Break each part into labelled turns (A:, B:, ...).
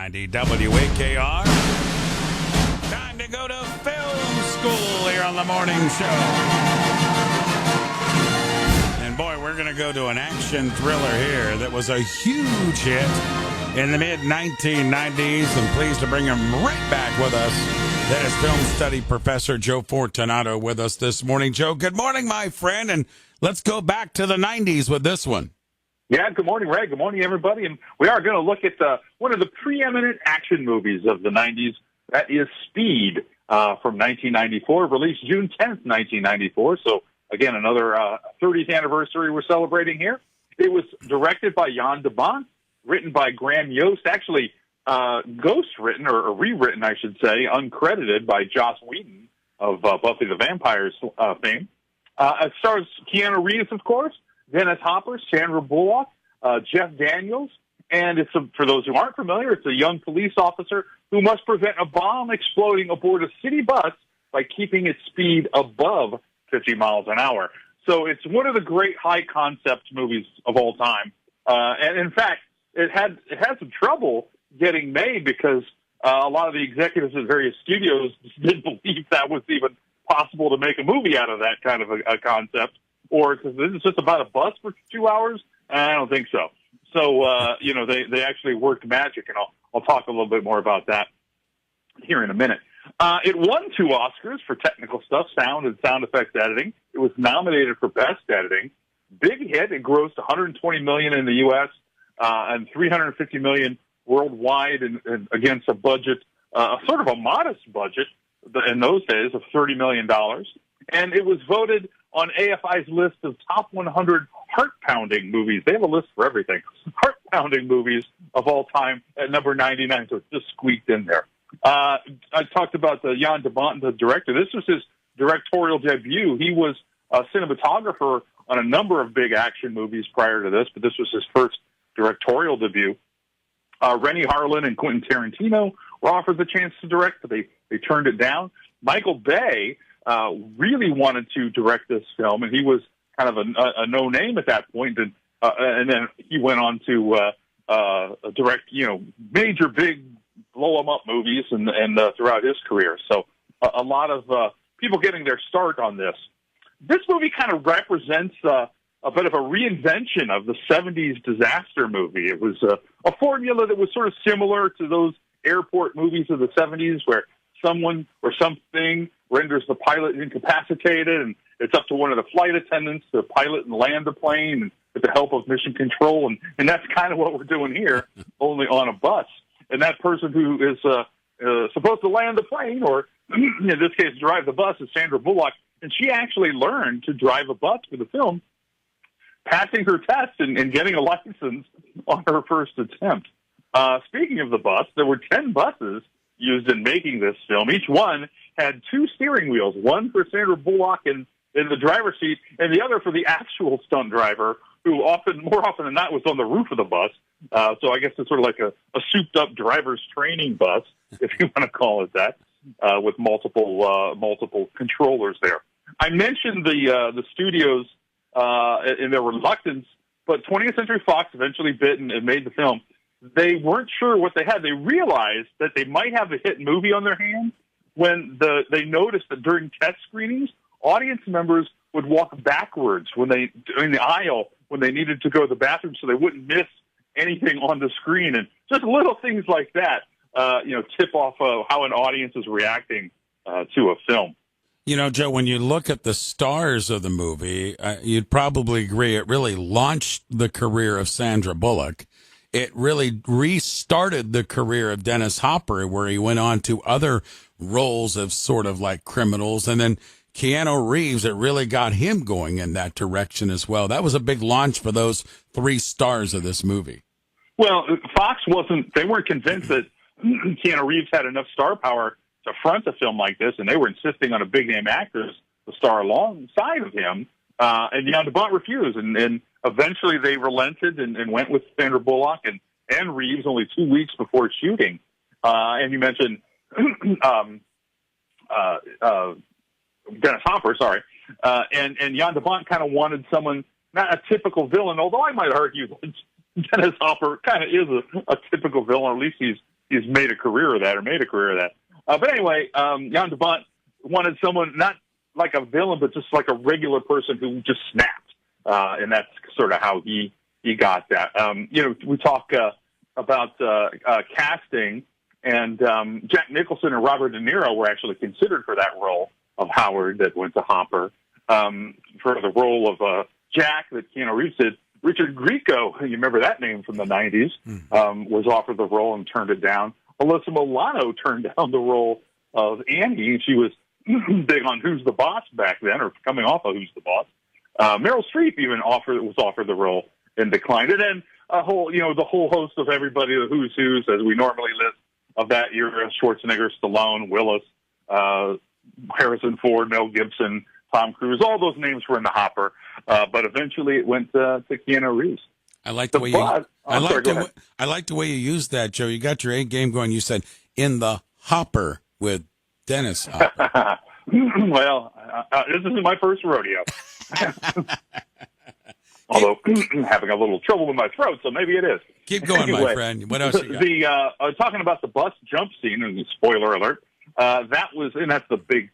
A: 1490 WAKR. Time to go to film school here on the morning show. And boy, we're going to go to an action thriller here that was a huge hit in the mid-1990s. And pleased to bring him right back with us. That is film study professor Joe Fortunato with us this morning. Joe, good morning, my friend. And let's go back to the 90s with this one.
B: Yeah, good morning, Ray. Good morning, everybody. And we are going to look at one of the preeminent action movies of the 90s. That is Speed from 1994, released June 10th, 1994. So, again, another 30th anniversary we're celebrating here. It was directed by Jan de Bont, written by Graham Yost, actually ghost-written, or rewritten, I should say, uncredited by Joss Whedon of Buffy the Vampire fame. It stars Keanu Reeves, of course, Dennis Hopper, Sandra Bullock, Jeff Daniels, and for those who aren't familiar, it's a young police officer who must prevent a bomb exploding aboard a city bus by keeping its speed above 50 miles an hour. So it's one of the great high-concept movies of all time. And in fact, it had some trouble getting made because a lot of the executives at various studios didn't believe that was even possible to make a movie out of that kind of a concept. Or this is just about a bus for 2 hours? I don't think so. So, they actually worked magic, and I'll talk a little bit more about that here in a minute. It won 2 Oscars for technical stuff, sound and sound effects editing. It was nominated for Best Editing. Big hit. It grossed $120 million in the U.S. And $350 million worldwide, and against a budget, sort of a modest budget in those days of $30 million. And it was voted on AFI's list of top 100 heart-pounding movies. They have a list for everything. Heart-pounding movies of all time at number 99, so it's just squeaked in there. I talked about Jan de Bont, the director. This was his directorial debut. He was a cinematographer on a number of big action movies prior to this, but this was his first directorial debut. Rennie Harlin and Quentin Tarantino were offered the chance to direct, but they turned it down. Michael Bay really wanted to direct this film, and he was kind of a no-name at that point, and then he went on to direct, major big blow-em-up movies and throughout his career. So a lot of people getting their start on this. This movie kind of represents a bit of a reinvention of the 70s disaster movie. It was a formula that was sort of similar to those airport movies of the 70s where someone or something renders the pilot incapacitated, and it's up to one of the flight attendants to pilot and land the plane and with the help of mission control. And that's kind of what we're doing here, only on a bus. And that person who is supposed to land the plane, or in this case, drive the bus, is Sandra Bullock. And she actually learned to drive a bus for the film, passing her test and getting a license on her first attempt. Speaking of the bus, there were 10 buses used in making this film. Each one had 2 steering wheels, one for Sandra Bullock in the driver's seat, and the other for the actual stunt driver, who more often than not was on the roof of the bus. So I guess it's sort of like a souped-up driver's training bus, if you want to call it that, with multiple controllers there. I mentioned the studios in their reluctance, but 20th Century Fox eventually bit and made the film. They weren't sure what they had. They realized that they might have a hit movie on their hands when they noticed that during test screenings, audience members would walk backwards in the aisle when they needed to go to the bathroom, so they wouldn't miss anything on the screen. And just little things like that, tip off how an audience is reacting to a film.
A: Joe, when you look at the stars of the movie, you'd probably agree it really launched the career of Sandra Bullock. It really restarted the career of Dennis Hopper, where he went on to other roles of sort of like criminals. And then Keanu Reeves, it really got him going in that direction as well. That was a big launch for those 3 stars of this movie.
B: Well, Fox they weren't convinced that Keanu Reeves had enough star power to front a film like this, and they were insisting on a big-name actor to star alongside of him. And Jan de Bont refused, and eventually they relented and went with Sandra Bullock and Reeves only 2 weeks before shooting. And you mentioned Dennis Hopper, sorry. And Jan de Bont kind of wanted someone, not a typical villain, although I might argue that Dennis Hopper kind of is a typical villain, or at least he's made a career of that or made a career of that. But anyway, Jan de Bont wanted someone not like a villain, but just like a regular person who just snapped. And that's sort of how he got that. We talk about casting, and Jack Nicholson and Robert De Niro were actually considered for that role of Howard that went to Hopper. For the role of Jack that Keanu Reeves did, Richard Grieco, you remember that name from the 90s, was offered the role and turned it down. Alyssa Milano turned down the role of Annie, and she was big on Who's the Boss back then, or coming off of Who's the Boss. Meryl Streep even was offered the role and declined it. And the whole host of everybody, the who's as we normally list of that era: Schwarzenegger, Stallone, Willis, Harrison Ford, Mel Gibson, Tom Cruise. All those names were in the hopper, but eventually it went to Keanu Reeves.
A: I like the way I like the way you used that, Joe. You got your A game going. You said in the hopper with Dennis Hopper.
B: Well, this isn't my first rodeo. Although having a little trouble with my throat, so maybe it is.
A: Keep going, anyway, my friend. What else you got?
B: Talking about the bus jump scene, and spoiler alert, that's the big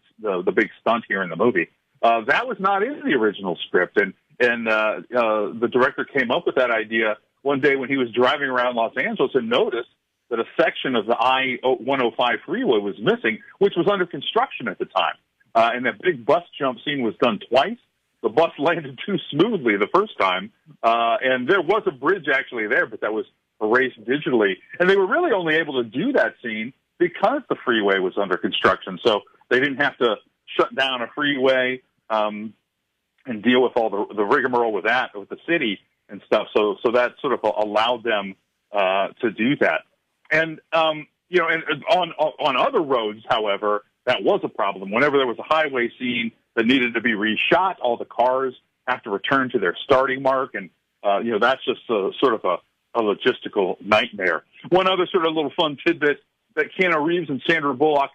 B: stunt here in the movie. That was not in the original script, and the director came up with that idea one day when he was driving around Los Angeles and noticed that a section of the I-105 freeway was missing, which was under construction at the time. And that big bus jump scene was done twice. The bus landed too smoothly the first time, and there was a bridge actually there, but that was erased digitally. And they were really only able to do that scene because the freeway was under construction, so they didn't have to shut down a freeway and deal with all the rigmarole with the city and stuff. So that sort of allowed them to do that. And and on other roads, however, that was a problem. Whenever there was a highway scene that needed to be reshot, all the cars have to return to their starting mark, and that's just sort of a logistical nightmare. One other sort of little fun tidbit: that Keanu Reeves and Sandra Bullock,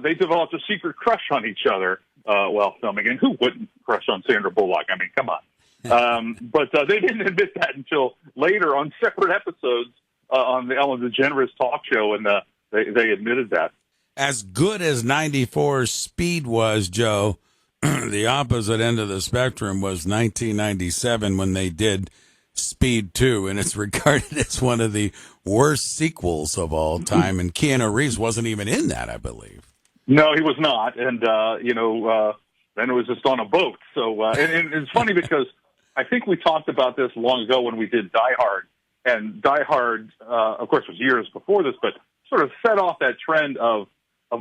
B: they developed a secret crush on each other while filming. And who wouldn't crush on Sandra Bullock? I mean, come on. But they didn't admit that until later on separate episodes on the Ellen DeGeneres talk show, and they admitted that.
A: As good as 94 Speed was, Joe, the opposite end of the spectrum was 1997 when they did Speed 2, and it's regarded as one of the worst sequels of all time, and Keanu Reeves wasn't even in that, I believe.
B: No, he was not, and, then it was just on a boat. So, and it's funny because I think we talked about this long ago when we did Die Hard, and Die Hard, of course, was years before this, but sort of set off that trend of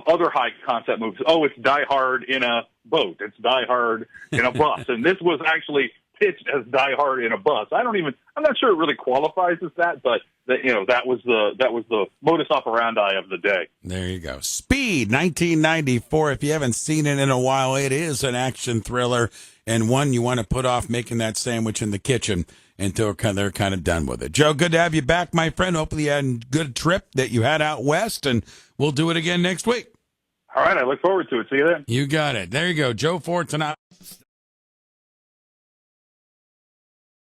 B: other high-concept movies. Oh, it's Die Hard in a boat. It's Die Hard in a bus. And this was actually pitched as Die Hard in a bus. I'm not sure it really qualifies as that, but that was the modus operandi of the day.
A: There you go. Speed, 1994. If you haven't seen it in a while, it is an action thriller and one you want to put off making that sandwich in the kitchen until they're kind of done with it. Joe, good to have you back, my friend. Hopefully you had a good trip that you had out west, and we'll do it again next week.
B: All right, I look forward to it. See you then.
A: You got it. There you go. Joe Fortunato.